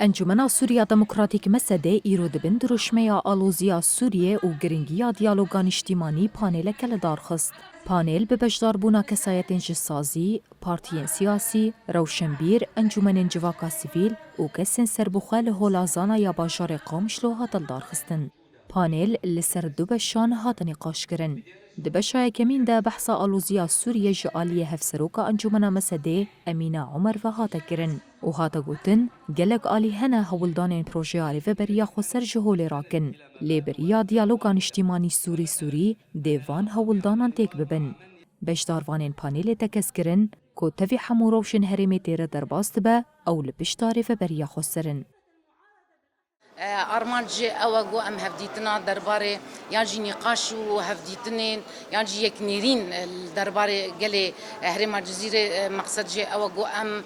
انجمنا سوریا دموکراتیک مسده ایرو دبن درشمیا آلوزیا سوریه و گرینگیا دیالوگان اجتماعی پانیل کل دارخست. پانیل به بجدار بونا کسایت انجسازی، پارتیین سیاسی، روشنبیر، انجمن انجواکا سیویل و کسین سربخال هولازانا یا باجار قومشلو هاتل دارخستن. پانیل لسر دو بشان هات نقاش کرن. دبشای کمین ده بحثا آلوزیا سوریه جعالی هفسروکا انجمنا مسده امینه عمر و هاتا کرن. و هاتا گوتن گلک آلی هنه هولدانین پروژه آلی و بریا خسر جهول راکن. لی بریا دیالوگان اجتماعی سوری دیوان هولدانان تیک ببن. بشداروانین پانیل تکس کرن که تفی حمو روشن هرمی تیره در باست به او لبشتاری و بریا خسرن. أرمانج أوجو أم هفديتنا دربارة يانجي نقاش وهفديتنين يانجي يكنيرين دربارة جلي هرم جزيرة مقصد جي أوجو أم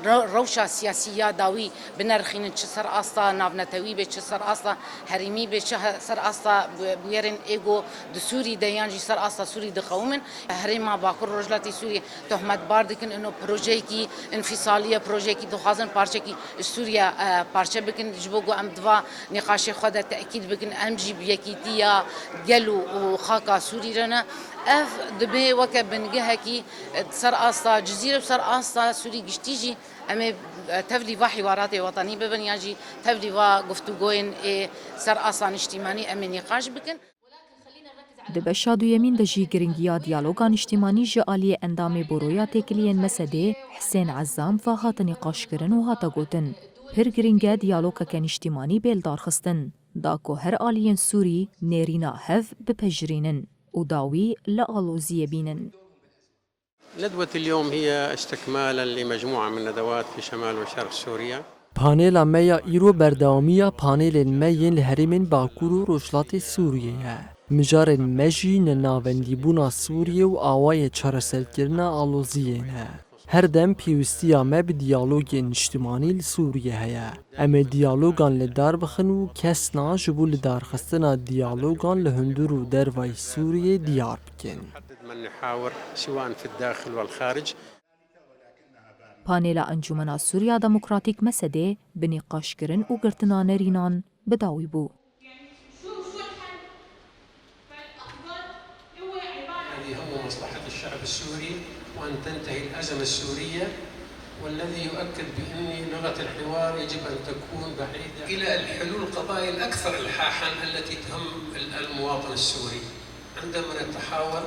روشة سياسية داوي بنرخين تشسر أصلا نافنتوي بتشسر أصلا هرمي بتشسر أصلا بيرن إيجو دسوري ديانجي سر أصلا سوري دخومن هرم باكر رجلاتي سوري تهمت باردكن إنه بروجيكي انفصالية بروجيكي دخازن بارشكي سوريا بارشة بكن جبوجو ام دوا نقاش خدا تاكيد بكن ام جي بيكيتيا قالوا وخاكا سوري رنا اف دبي وك بنجهكي سر اصلا جزيره سر اصلا سوري جشتيجي اما تفلي حوارات وطني ببنياجي تفلي گفتگوين سر اصلا اجتماعي ام نقاش بكن دبشا دو یمین دجی گرینگیا دیالوگان اجتماعی جعالی اندام برویا تکلین مسده حسین عزام و هات نقاش کرن و هات گوتن. پر گرینگا دیالوگا کن اجتماعی بیل دارخستن. دا که هر آلین سوری نیرینا هف بپجرینن و داوی لآلوزی بینن. ندوة اليوم هي استكمالا لمجموعة من ندوات في شمال وشرق سوريا. پانیل میا ایرو برداومیا پانیل میین لهرمین باکور و رجلات سوریه. مجار مجی نناوندی بونا سوریه و آوای چرسلکرنا آلوزیه نه. هر دم پیوستیا ما به دیالوگ اجتماعی لسوریه هیا. اما دیالوگان لدار بخن و کس ناجبو لدار خستنا دیالوگان لهندور و دروای سوریه دیار بکن. من نحاور سواء في الداخل والخارج. پانیل انجمنا سوریا دموکراتیک مسده بنقاش کرن و گرتنا نرینان بداوی بو. الذي هم مصلحة الشعب السوري وأن تنتهي الأزمة السورية والذي يؤكد بأن لغة الحوار يجب أن تكون بعيدة إلى الحلول القضايا الأكثر إلحاحا التي تهم المواطن السوري. عندما نتحاور